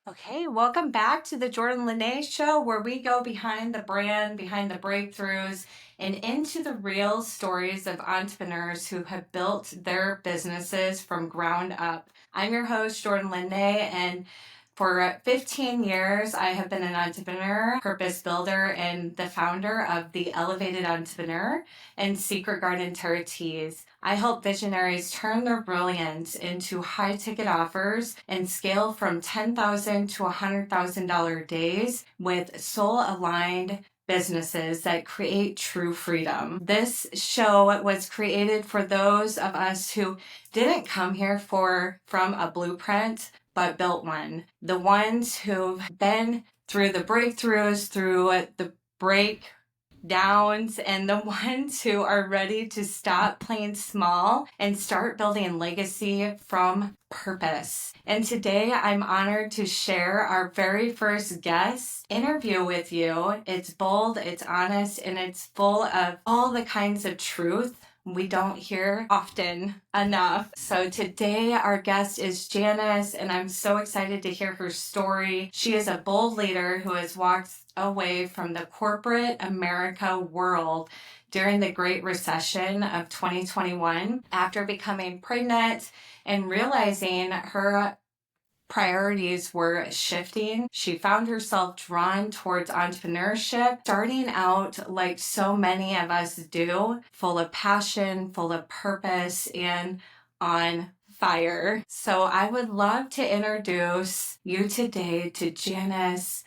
Okay, welcome back to the Jordan Lynae Show, where we go behind the brand, behind the breakthroughs, and into the real stories of entrepreneurs who have built their businesses from ground up. I'm your host, Jordan Lynae, and for 15 years, I have been an entrepreneur, purpose builder, and the founder of The Elevated Entrepreneur and Secret Garden Tarot Teas. I help visionaries turn their brilliance into high ticket offers and scale from $10,000 to $100,000 days with soul aligned businesses that create true freedom. This show was created for those of us who didn't come here from a blueprint but built one. The ones who've been through the breakthroughs, through the breakdowns, and the ones who are ready to stop playing small and start building legacy from purpose. And today I'm honored to share our very first guest interview with you. It's bold, it's honest, and it's full of all the kinds of truth we don't hear often enough. So today our guest is Janice, and I'm so excited to hear her story. She is a bold leader who has walked away from the corporate America world during the Great Recession of 2021 after becoming pregnant and realizing her priorities were shifting. She found herself drawn towards entrepreneurship, starting out like so many of us do, full of passion, full of purpose, and on fire. So I would love to introduce you today to Janice.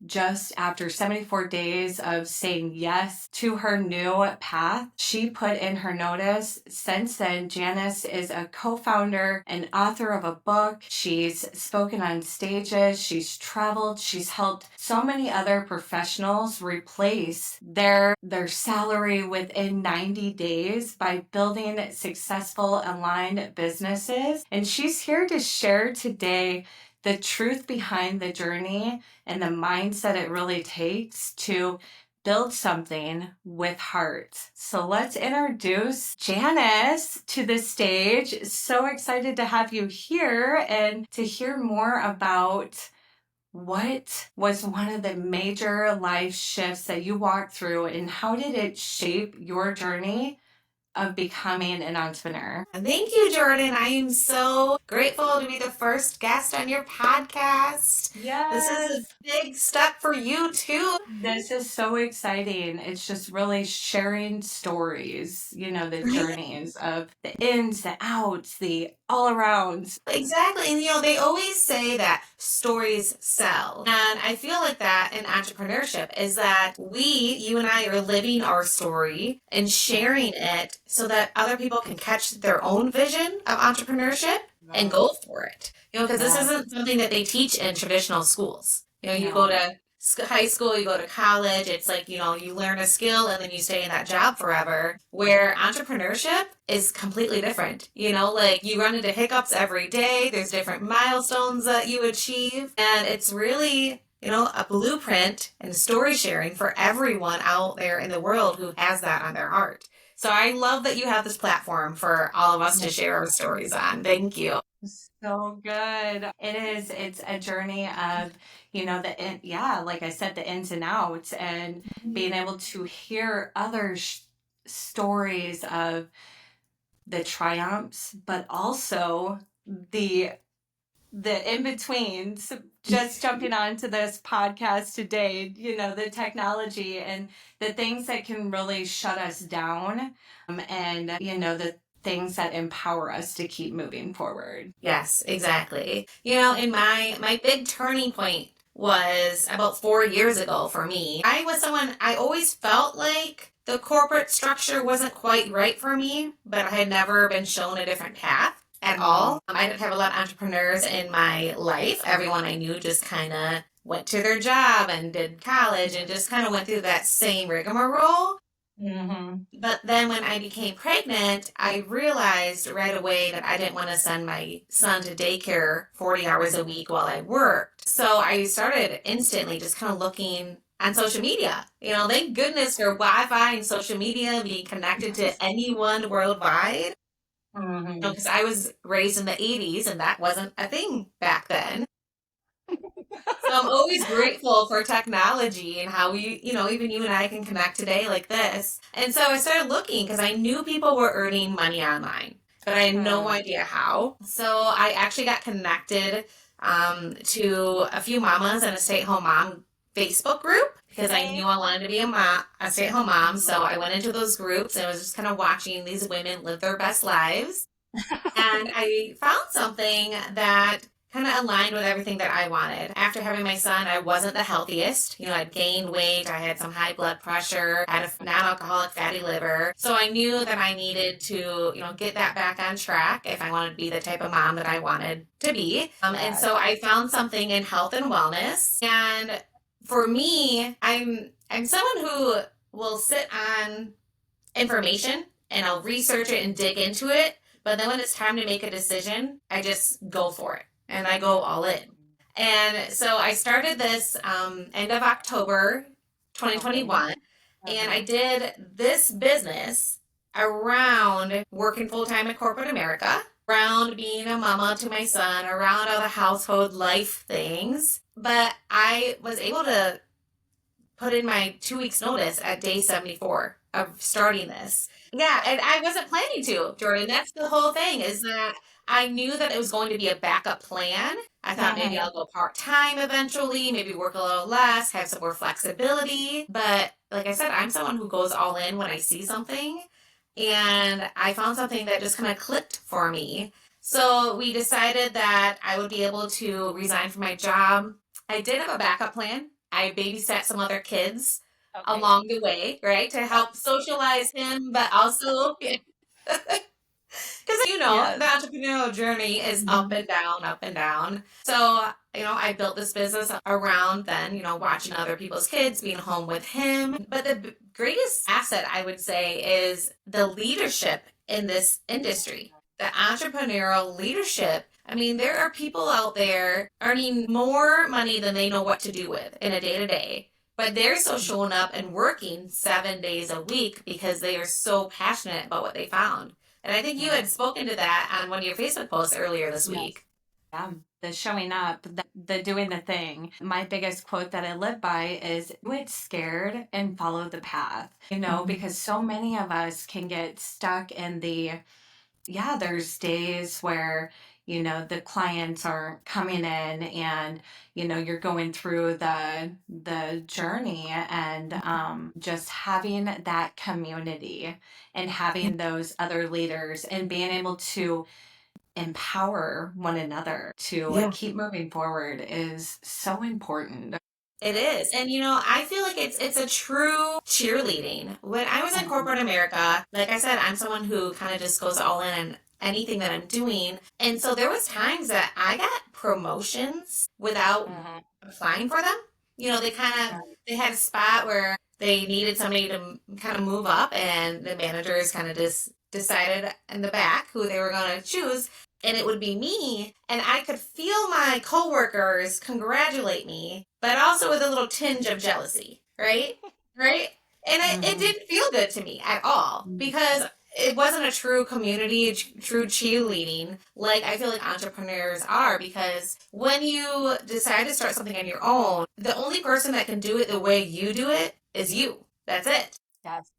Just after 74 days of saying yes to her new path, she put in her notice. Since then, Janice is a co-founder and author of a book. She's spoken on stages, she's traveled, she's helped so many other professionals replace their salary within 90 days by building successful aligned businesses. And she's here to share today the truth behind the journey and the mindset it really takes to build something with heart. So let's introduce Janice to the stage. So excited to have you here and to hear more about what was one of the major life shifts that you walked through and how did it shape your journey of becoming an entrepreneur? Thank you, Jordan. I am so grateful to be the first guest on your podcast. This is a Yes. big step for you, too. This is so exciting. It's just really sharing stories, the Right? journeys of the ins, the outs, the all arounds. Exactly. And they always say that stories sell. And I feel like that in entrepreneurship is that you and I are living our story and Yeah. sharing it so that other people can catch their own vision of entrepreneurship and Right. go for it. Because this Yeah. isn't something that they teach in traditional schools. You go No. to high school, you go to college, it's like, you learn a skill and then you stay in that job forever. Where entrepreneurship is completely different. Like you run into hiccups every day, there's different milestones that you achieve, and it's really, a blueprint and story sharing for everyone out there in the world who has that on their heart. So I love that you have this platform for all of us to share our stories on. Thank you. So good. It's a journey of, yeah, like I said, the ins and outs and being able to hear other stories of the triumphs, but also the the in betweens. Just jumping onto this podcast today, the technology and the things that can really shut us down, and the things that empower us to keep moving forward. Yes, exactly. In my big turning point was about 4 years ago for me. I always felt like the corporate structure wasn't quite right for me, but I had never been shown a different path at Mm, all. I didn't have a lot of entrepreneurs in my life. Everyone I knew just kind of went to their job and did college and just kind of went through that same rigmarole. mhm. But then when I became pregnant, I realized right away that I didn't want to send my son to daycare 40 hours a week while I worked. So I started instantly just kind of looking on social media. Thank goodness for Wi-Fi and social media, being connected to anyone worldwide. Mhm. Because I was raised in the 80s and that wasn't a thing back then. I'm always grateful for technology and how even you and I can connect today like this. And so I started looking because I knew people were earning money online, but I had no Hmm. idea how. So I actually got connected to a few mamas and a stay-at-home mom Facebook group because I knew I wanted to be a stay-at-home mom. So I went into those groups and was just kind of watching these women live their best lives. And I found something that kind of aligned with everything that I wanted. After having my son, I wasn't the healthiest. I'd gained weight, I had some high blood pressure, I had a non-alcoholic fatty liver. So I knew that I needed to, get that back on track if I wanted to be the type of mom that I wanted to be. And Yes. so I found something in health and wellness. And for me, I'm someone who will sit on information and I'll research it and dig into it. But then when it's time to make a decision, I just go for it and I go all in. And so I started this end of October Okay. 2021, and I Uh-huh. did this business around working full time in corporate America, around being a mama to my son, around all the household life things. But I was able to put in my 2 weeks notice at day 74 of starting this. Yeah, and I wasn't planning to, Jordan. That's the whole thing is that I knew that it was going to be a backup plan. I thought maybe Mhm. I'll go part time eventually, maybe work a little less, have some more flexibility. But like I said, I'm someone who goes all in when I see something. And I found something that just kind of clicked for me. So we decided that I would be able to resign from my job. I did have a backup plan. I babysat some other kids Okay. along the way, right, to help socialize him, but also because the Yes. entrepreneurial journey is up Mhm. and down, up and down. So, I built this business around then, watching other people's kids, being home with him. But the greatest asset, I would say, is the leadership in this industry, the entrepreneurial leadership. I mean, there are people out there earning more money than they know what to do with in a day to day. But they're so showing up and working 7 days a week because they are so passionate about what they found. And I think you Yeah. had spoken to that on one of your Facebook posts earlier this Yes. week. Yeah. The showing up, the doing the thing. My biggest quote that I live by is do it scared and follow the path. Mhm. Because so many of us can get stuck in yeah, there's days where, the clients aren't coming in and, you're going through the journey and just having that community and having those other leaders and being able to empower one another to Yeah. keep moving forward is so important. It is. And I feel like it's a true cheerleading. When I was in Mhm. corporate America, like I said, I'm someone who kind of just goes all in on anything that I'm doing. And so there was times that I got promotions without Mhm. applying for them. They had a spot where they needed somebody to kind of move up and the managers kind of just decided in the back who they were going to choose and it would be me and I could feel my coworkers congratulate me but also with a little tinge of jealousy, right, and it Mhm. didn't feel good to me at all Mhm. because it wasn't a true community, true cheerleading like I feel like entrepreneurs are because when you decide to start something on your own, the only person that can do it the way you do it is you. That's it. Yes.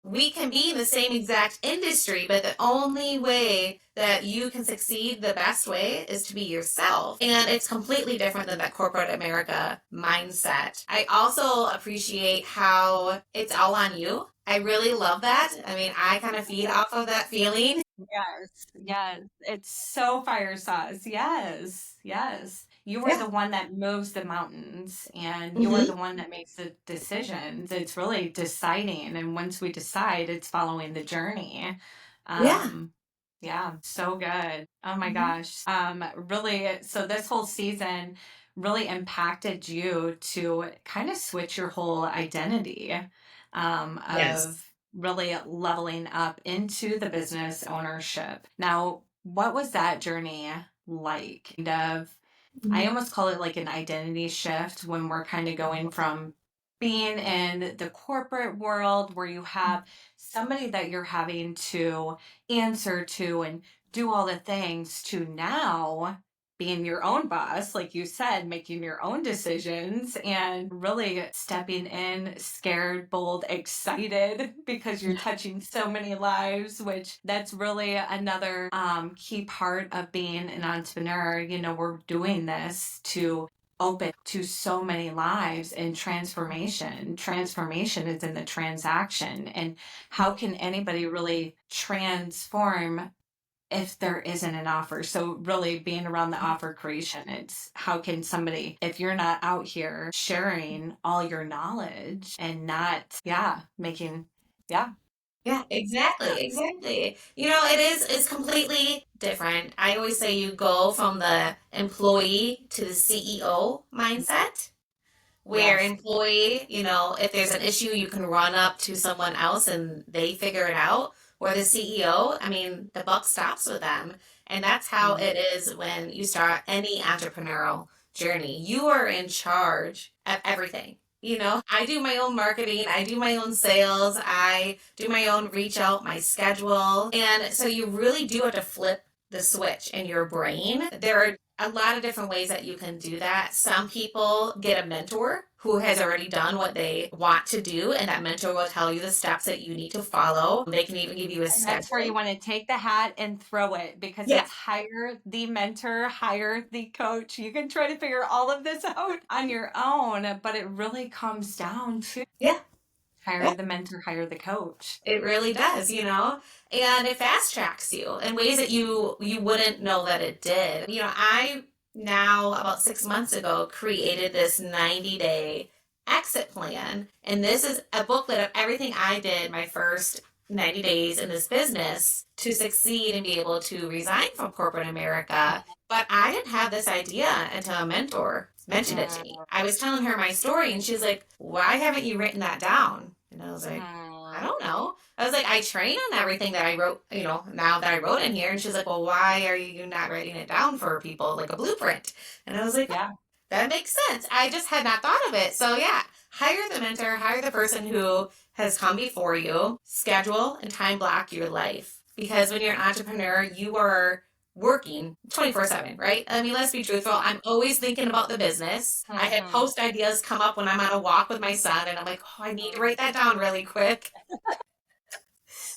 We can be in the same exact industry, but the only way that you can succeed the best way is to be yourself. And it's completely different than that corporate America mindset. I also appreciate how it's all on you. I really love that. I mean, I kind of feed off of that feeling. Yes, yes. It's so fire sauce. Yes, yes. You are Yeah. the one that moves the mountains and you are Hmm. the one that makes the decisions. It's really deciding. And once we decide, it's following the journey. Yeah. Um, yeah, so good. Oh my Mhm. gosh. Really, so this whole season really impacted you to kind of switch your whole identity, Yes. of really leveling up into the business ownership. Now, what was that journey like? Kind of, I Mhm. almost call it like an identity shift when we're kind of going from being in the corporate world where you have somebody that you're having to answer to and do all the things to now. being your own boss, like you said, making your own decisions and really stepping in scared, bold, excited because you're touching so many lives, which that's really another key part of being an entrepreneur. We're doing this to open to so many lives and transformation. Transformation is in the transaction. And how can anybody really transform if there isn't an offer? So really being around the offer creation, it's how can somebody, if you're not out here sharing all your knowledge and not, making, yeah. Yeah, exactly, exactly. It's completely different. I always say you go from the employee to the CEO mindset, where Yes. employee, if there's an issue, you can run up to someone else and they figure it out. Or the CEO, I mean, the buck stops with them. And that's how Mm. it is when you start any entrepreneurial journey. You are in charge of everything. I do my own marketing, I do my own sales, I do my own reach out, my schedule. And so you really do have to flip the switch in your brain. There are a lot of different ways that you can do that. Some people get a mentor who has already done what they want to do, and that mentor will tell you the steps that you need to follow. They can even give you a And that's where you schedule. want to take the hat and throw it because Yeah, it's hire the mentor, hire the coach. You can try to figure all of this out on your own, but it really comes down to yeah, hire yeah. the mentor, hire the coach. It really does. And it fast tracks you in ways that you wouldn't know that it did. I now about 6 months ago created this 90-day exit plan, and this is a booklet of everything I did my first 90 days in this business to succeed and be able to resign from corporate America. But I didn't have this idea until a mentor mentioned it to me. I was telling her my story, and she was like, "Why haven't you written that down?" And I was like, I Mm. don't know. I was like, I train on everything that I wrote, now that I wrote in here. And she's like, well, why are you not writing it down for people like a blueprint? And I was like, Yeah. that makes sense. I just had not thought of it. So yeah, hire the mentor, hire the person who has come before you, schedule and time block your life. Because when you're an entrepreneur, you are working 24/7, right? I mean, let's be truthful. I'm always thinking about the business. I had Mhm. post ideas come up when I'm on a walk with my son, and I'm like, oh, I need to write that down really quick.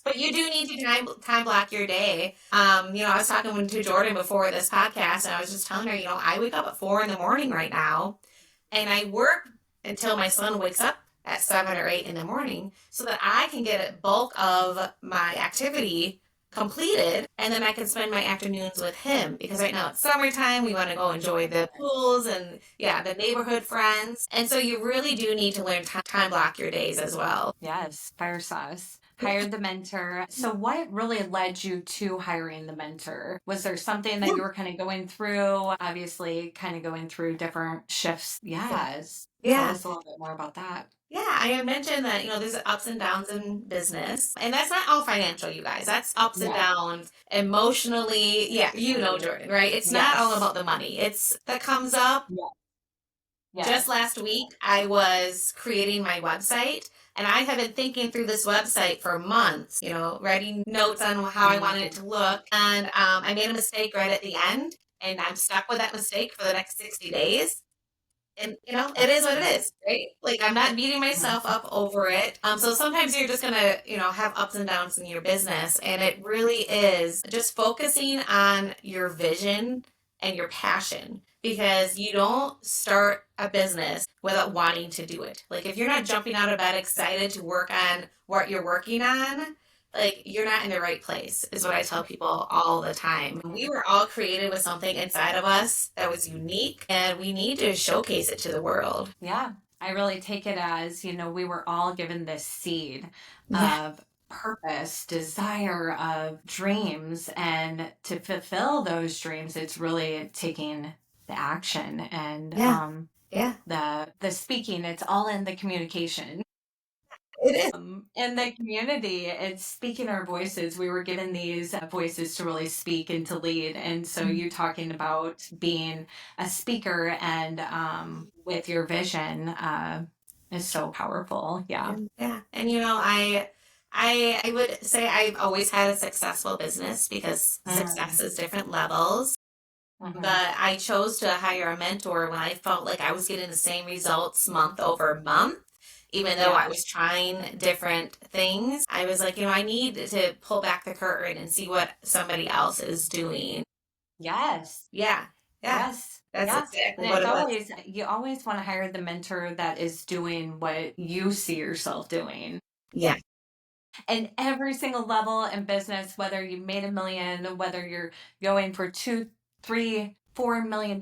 But you do need to time block your day. I was talking to Jordan before this podcast, and I was just telling her, I wake up at 4 in the morning right now, and I work until my son wakes up at 7 or 8 in the morning, so that I can get a bulk of my activity completed, and then I can spend my afternoons with him. Because right now it's summertime, we want to go enjoy the pools and yeah, the neighborhood friends, and so you really do need to learn time block your days as well. Yes, fire sauce. Hired the mentor. So, what really led you to hiring the mentor? Was there something that you were kind of going through? Obviously, kind of going through different shifts. Yeah. Yes. Tell Yeah. us a little bit more about that. Yeah, I had mentioned that, there's ups and downs in business. And that's not all financial, you guys. That's ups and Yeah. downs emotionally. Yeah, Jordan, right? It's not all Yes. about the money. It's that comes up. Yeah. Just Yes. last week, I was creating my website, and I have been thinking through this website for months, writing notes on how I wanted it Mhm. to look. And I made a mistake right at the end, and I'm stuck with that mistake for the next 60 days. And it is what it is, right? Like I'm not beating myself up over it. So sometimes you're just gonna, have ups and downs in your business, and it really is just focusing on your vision and your passion, because you don't start a business without wanting to do it. Like if you're not jumping out of bed excited to work on what you're working on, like you're not in the right place, is what I tell people all the time. We were all created with something inside of us that was unique, and we need to showcase it to the world. Yeah, I really take it as, we were all given this seed Yeah, of purpose, desire, of dreams. And to fulfill those dreams, it's really taking the action and yeah, yeah. the speaking. It's all in the communication. It is. In the community, it's speaking our voices. We were given these voices to really speak and to lead. And so you talking about being a speaker and with your vision is so powerful. Yeah. Yeah. And I would say I've always had a successful business, because success Mm. is different levels. Mhm. But I chose to hire a mentor when I felt like I was getting the same results month over month. Even though I was Yes. trying different things, I was like, I need to pull back the curtain and see what somebody else is doing. Yes. Yeah, yeah, Yes. that's Yeah. exactly And what it's it was. always, you always want to hire the mentor that is doing what you see yourself doing. Yeah. And every single level in business, whether you made a million, whether you're going for two, three, $4 million,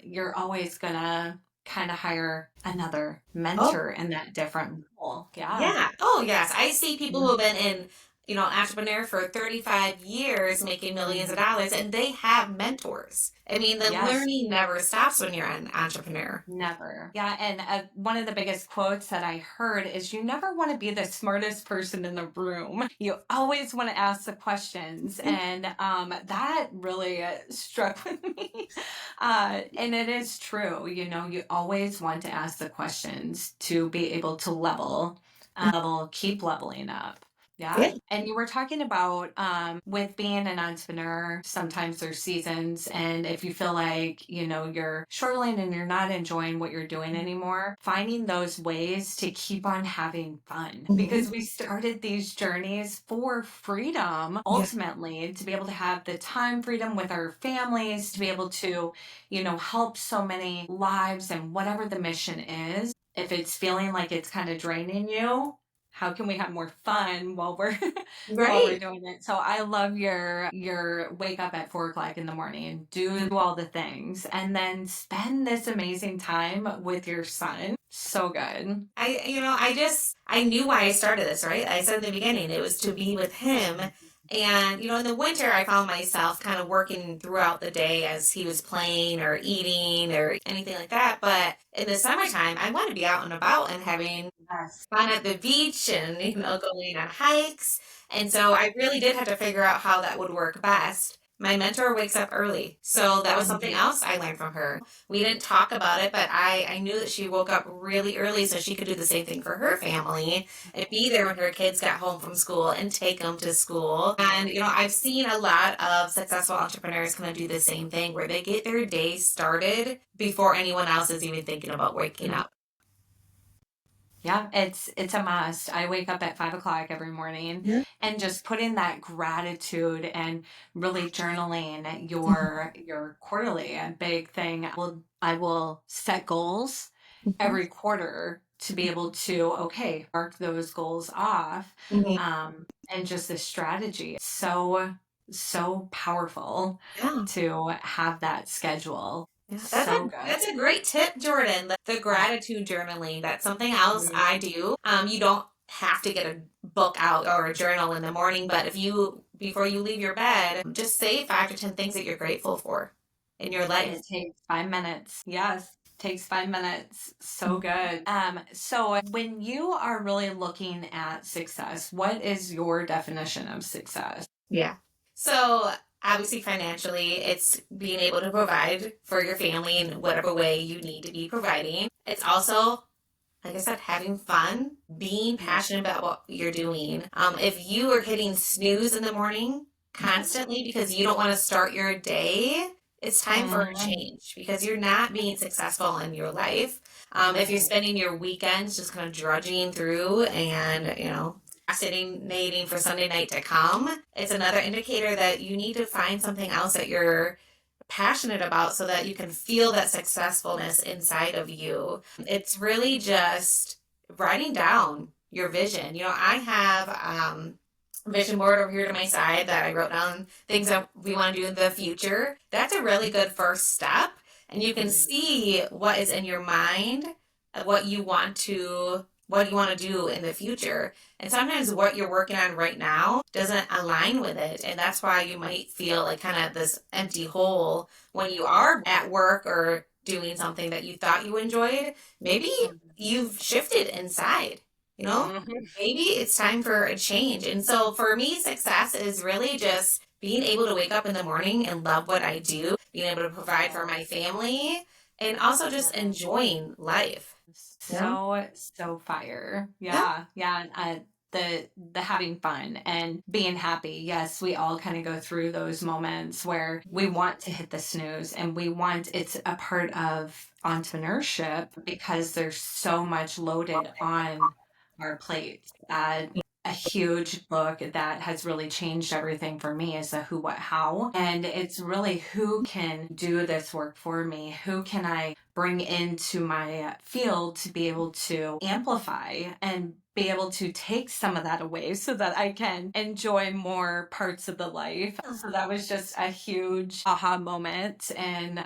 you're always gonna kind of hire another Oh, mentor in that different role. Yeah. yeah. Oh, yes. I see people who Mhm. have been in, entrepreneur for 35 years making millions of Mhm. dollars and they have mentors. I mean, the Yes. learning never stops when you're an entrepreneur. Never. Yeah. And one of the biggest quotes that I heard is you never want to be the smartest person in the room. You always want to ask the questions. And that really struck with me. And it is true. You always want to ask the questions to be able to keep leveling up. Yeah. Yeah. And you were talking about with being an entrepreneur, sometimes there's seasons. And if you feel like, you're struggling and you're not enjoying what you're doing anymore, finding those ways to keep on having fun. Mhm. Because we started these journeys for freedom, Yeah. ultimately, to be able to have the time freedom with our families, to be able to, help so many lives and whatever the mission is. If it's feeling like it's kind of draining you, how can we have more fun while we're while we're Right. doing it? So I love your wake up at 4 o'clock in the morning and do all the things and then spend this amazing time with your son. So good. I knew why I started this, right? I said in the beginning, it was to be with him. And, in the winter, I found myself kind of working throughout the day as he was playing or eating or anything like that. But in the summertime, I want to be out and about and having Yes. fun at the beach and, going on hikes. And so I really did have to figure out how that would work best. My mentor wakes up early. So that was something Mhm. else I learned from her. We didn't talk about it, but I knew that she woke up really early so she could do the same thing for her family and be there when her kids got home from school and take them to school. And, I've seen a lot of successful entrepreneurs kind of do the same thing where they get their day started before anyone else is even thinking about waking up. Yeah, it's a must. I wake up at 5 o'clock every morning Yeah. and just put in that gratitude and really journaling your quarterly, a big thing. I will set goals every quarter to be able to, okay, mark those goals off. Mhm. And just this strategy. So powerful Yeah. to have that schedule. Yeah, So good. that's a great tip, Jordan. The gratitude journaling. That's something else Mhm. I do. You don't have to get a book out or a journal in the morning, but if you before you leave your bed, just say 5 to 10 things that you're grateful for in your life. It takes 5 minutes. Yes. Takes 5 minutes. So good. So when you are really looking at success, what is your definition of success? Yeah. So obviously financially, it's being able to provide for your family in whatever way you need to be providing. It's also like I said, having fun, being Yeah. passionate about what you're doing. If you are hitting snooze in the morning constantly because you don't want to start your day, it's time for a Mhm. change because you're not being successful in your life. If you're Mhm. spending your weekends just kind of drudging through and, procrastinating for Sunday night to come, it's another indicator that you need to find something else that you're passionate about so that you can feel that successfulness inside of you. It's really just writing down your vision. I have a vision board over here to my side that I wrote down things that we want to do in the future. That's a really good first step. And you can Mhm. see what is in your mind, what you want to do in the future. And sometimes what you're working on right now doesn't align with it. And that's why you might feel like kind of this empty hole when you are at work or doing something that you thought you enjoyed. Maybe you've shifted inside, you know? Mhm. Maybe it's time for a change. And so for me, success is really just being able to wake up in the morning and love what I do, being able to provide for my family, and also just enjoying life. You know? So fire. Yeah. Yeah. Yeah. the having fun and being happy. Yes, we all kind of go through those moments where we want to hit the snooze, and it's a part of entrepreneurship because there's so much loaded on our plates. A huge book that has really changed everything for me is the Who, What, How. And it's really, who can do this work for me? Who can I bring into my field to be able to amplify and be able to take some of that away so that I can enjoy more parts of the life. So that was just a huge aha moment, and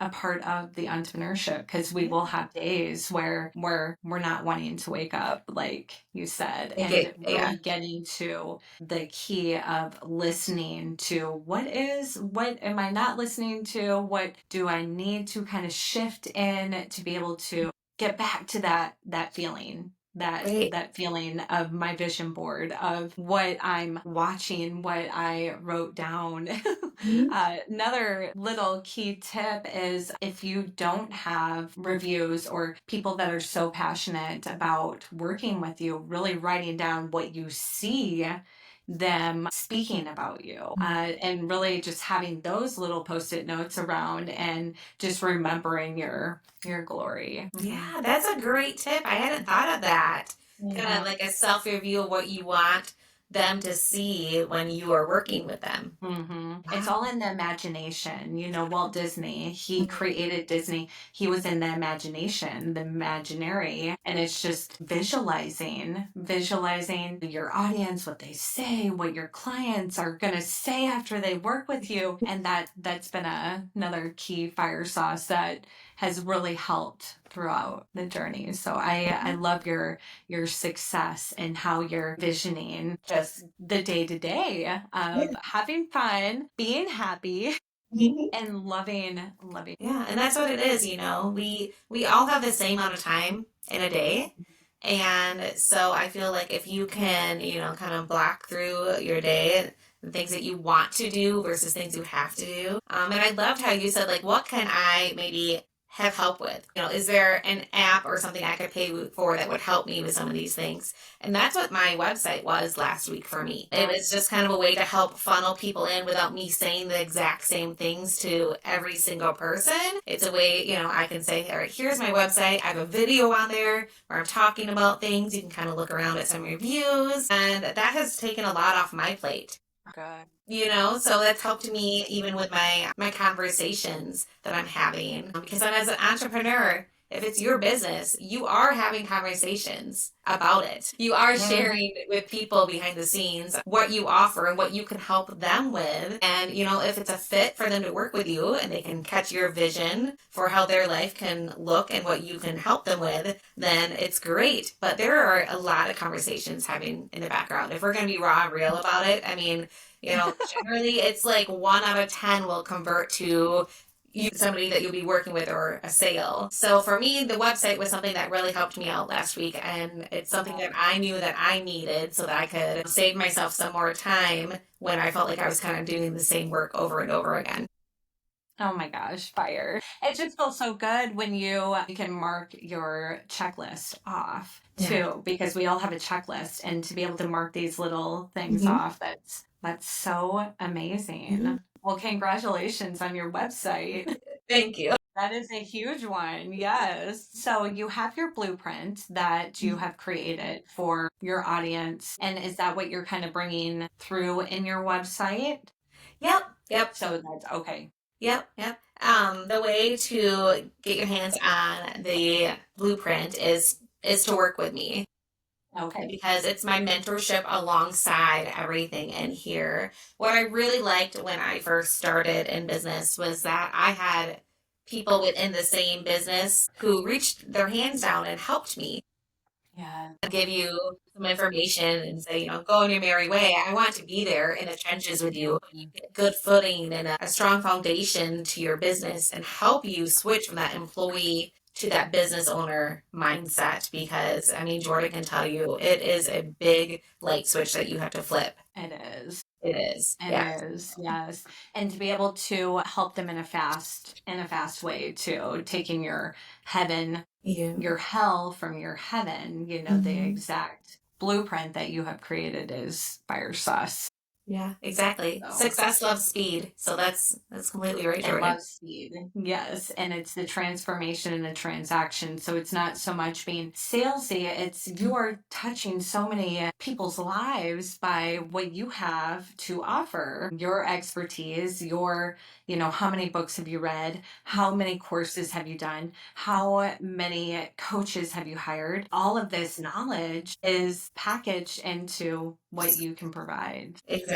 a part of the entrepreneurship, because we will have days where we're not wanting to wake up, like you said, and Yeah. really getting to the key of listening to what am I not listening to? What do I need to kind of shift in to be able to get back to that feeling, Right. that feeling of my vision board, of what I'm watching, what I wrote down. Mhm. Another little key tip is, if you don't have reviews or people that are so passionate about working with you, really writing down what you see them speaking about you, and really just having those little post-it notes around and just remembering your glory. Yeah, that's a great tip. I hadn't thought of that. Kind of Mhm. like a self review of what you want them to see when you are working with them. It's Wow. all in the imagination. Walt Disney, he created Disney. He was in the imagination, the imaginary, and it's just visualizing your audience, what they say, what your clients are going to say after they work with you. And that's been another key fire sauce that has really helped throughout the journey. So I love your success and how you're visioning just the day to day Yeah. of having fun, being happy, Mhm. and loving. Yeah, and that's what it is, we all have the same amount of time in a day. And so I feel like if you can, kind of block through your day and things that you want to do versus things you have to do. And I loved how you said, like, what can I maybe have help with? Is there an app or something I could pay for that would help me with some of these things? And that's what my website was last week for me. It was just kind of a way to help funnel people in without me saying the exact same things to every single person. It's a way, I can say, all right, here's my website. I have a video on there where I'm talking about things. You can kind of look around at some reviews. And that has taken a lot off my plate. Good. So that's helped me even with my conversations that I'm having. Because I'm, as an entrepreneur, if it's your business, you are having conversations about it. You are sharing with people behind the scenes what you offer and what you can help them with. And, if it's a fit for them to work with you and they can catch your vision for how their life can look and what you can help them with, then it's great. But there are a lot of conversations happening in the background. If we're going to be raw and real about it, I mean, generally it's like 1 out of 10 will convert to somebody that you'll be working with or a sale. So for me, the website was something that really helped me out last week. And it's something that I knew that I needed so that I could save myself some more time when I felt like I was kind of doing the same work over and over again. Oh my gosh, fire. It just feels so good when you can mark your checklist off too, because we all have a checklist, and to be able to mark these little things Mhm. off, that's so Mhm. amazing. Well, congratulations on your website. Thank you. That is a huge one. Yes. So you have your blueprint that you have created for your audience. And is that what you're kind of bringing through in your website? Yep. Yep. So that's okay. Yep, yep. The way to get your hands on the blueprint is to work with me Okay. because it's my mentorship alongside everything in here. What I really liked when I first started in business was that I had people within the same business who reached their hands down and helped me Yeah. give you some information and say, go on your merry way. I want to be there in the trenches with you, get good footing and a strong foundation to your business and help you switch from that employee to that business owner mindset. Because, I mean, Jordan can tell you it is a big light switch that you have to flip. It is. It is. It Yeah. is, yes. And to be able to help them in a fast way too, taking your heaven, Yeah. your hell from your heaven, the Mhm. exact blueprint that you have created is fire sauce. Yeah, exactly. So Success loves speed. So that's completely right, it Jordan. loves speed. Yes. And it's the transformation in the transaction. So it's not so much being salesy, it's you are touching so many people's lives by what you have to offer. Your expertise, how many books have you read? How many courses have you done? How many coaches have you hired? All of this knowledge is packaged into what you can provide. Exactly.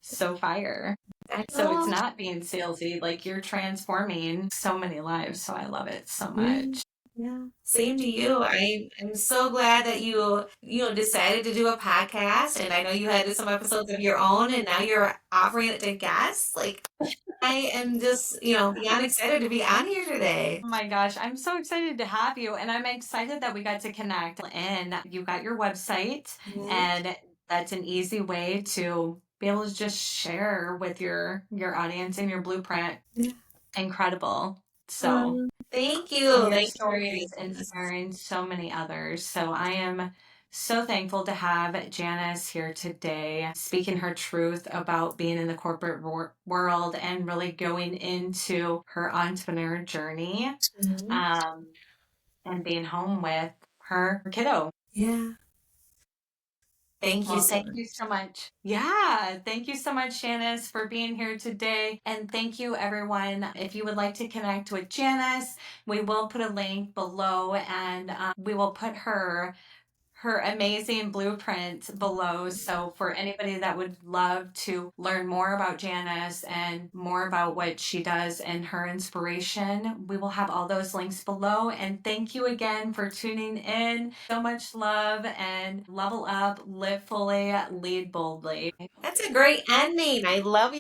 So fire. I So it's know. not being salesy, like you're transforming so many lives. So I love it so Mm, much. yeah. Same to you. I'm so glad that you decided to do a podcast, and I know you had some episodes of your own, and now you're offering it to guests. Like I am just, beyond excited to be on here today. Oh my gosh, I'm so excited to have you. And I'm excited that we got to connect. And you got your website, Mhm. and that's an easy way to be able to just share with your audience and your blueprint. Yeah. Incredible. So Thank and you. your Thank you for story being is on this. inspiring so many others. So I am so thankful to have Janice here today, speaking her truth about being in the corporate world and really going into her entrepreneur journey, Mhm. um, and being home with her kiddo. Yeah. Thank you Well, so thank you much. so much. Yeah, thank you so much, Janice, for being here today. And thank you, everyone. If you would like to connect with Janice, we will put a link below, and we will put her amazing blueprint below. So for anybody that would love to learn more about Janice and more about what she does and her inspiration, we will have all those links below. And thank you again for tuning in. So much love, and level up, live fully, lead boldly. That's a great ending. I love